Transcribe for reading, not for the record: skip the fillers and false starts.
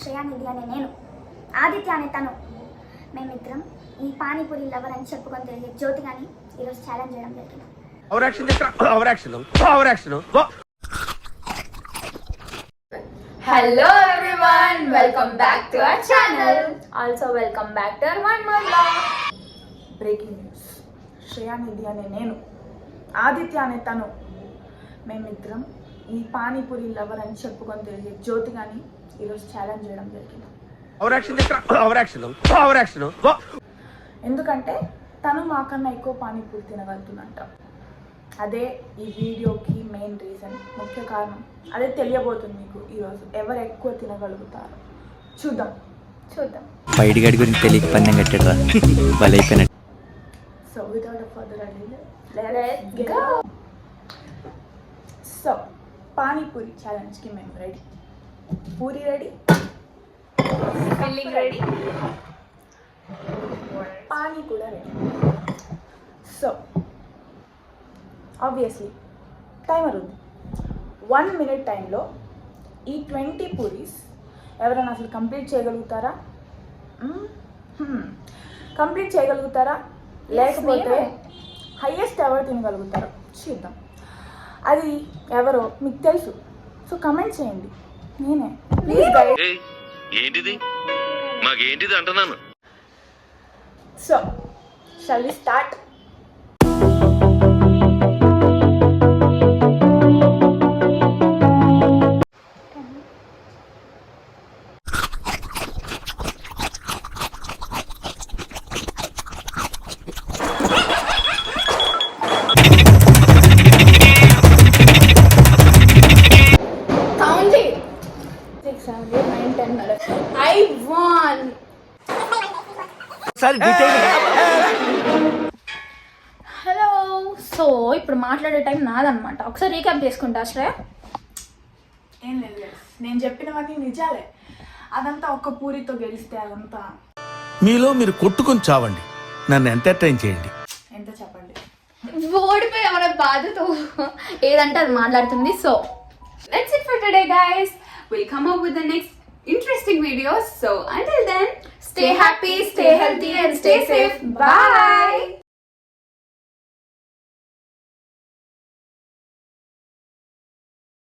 శ్రేయానిధి అనే నేను, ఆదిత్య అనే తను, మేమిద్దరం ఈ పానీపూరి లవర్ అని చెప్పుకొని తిరిగే జ్యోతి గాని ఈరోజు ఛాలెంజ్ చేయడం జరిగింది. Hello everyone, welcome back to our channel. Also welcome back to our one more vlog. Breaking news. Shreyanidhi అనే నేను, ఆదిత్య అనే తను, మేమిద్దరం ఈ పానీపూరి లవర్ అని చెప్పుకొని తిరిగే జ్యోతి గాని ఈరోజు ఛాలెంజ్ చేయడం జరిగింది. ఎందుకంటే తను మాకన్నా ఎక్కువ పానీపూరి తినగలుగుతుందంట. అదే ఈ వీడియోకి మెయిన్ రీజన్, ముఖ్య కారణం. అదే తెలియబోతుంది మీకు ఈరోజు. ఎవరు ఎక్కువ తినగలుగుతారు చూద్దాం. బయటి గడి గురించి తెలియక పందెం కట్టాడు బలైపోయినట్టు. So without further adieu let's go. So panipuri ఛాలెంజ్కి మేము ready, puri ready, Feeling ready? పానీ కూడా రెడీ. సో ఆబ్వియస్లీ టైమర్ ఉంది. 1 minute టైంలో ఈ 20 పూరీస్ ఎవరైనా అసలు కంప్లీట్ చేయగలుగుతారా? కంప్లీట్ చేయగలుగుతారా లేకపోతే హైయెస్ట్ ఎవరు తినగలుగుతారో చూద్దాం. అది ఎవరో మీకు తెలుసు. సో కమెంట్ చేయండి. నేనే ప్లీజ్ గైడ్. ఏంటిది మాకేంటిది అంటున్నాను. So shall we start? I won. Hello. So ఇప్పుడు మాట్లాడే టైం నాదనమాట. ఒకసారి రీక్యాప్ చేసుకుంటా శ్రేయ. ఏం లేదు, నేను చెప్పినవన్నీ నిజాలే. అదంతా ఒక్క పూరితో గెలిస్తే అదంతా. మీలో మీరు కొట్టుకొని చావండి, నన్ను ఎంటర్టైన్ చేయండి. ఎంత చెప్పండి. ఓడిపోయి మన బాధతో ఏదంటే అది మాట్లాడుతుంది. So that's it for today guys. We'll come up with the next interesting videos. So until then, stay happy, stay healthy and stay safe. Bye.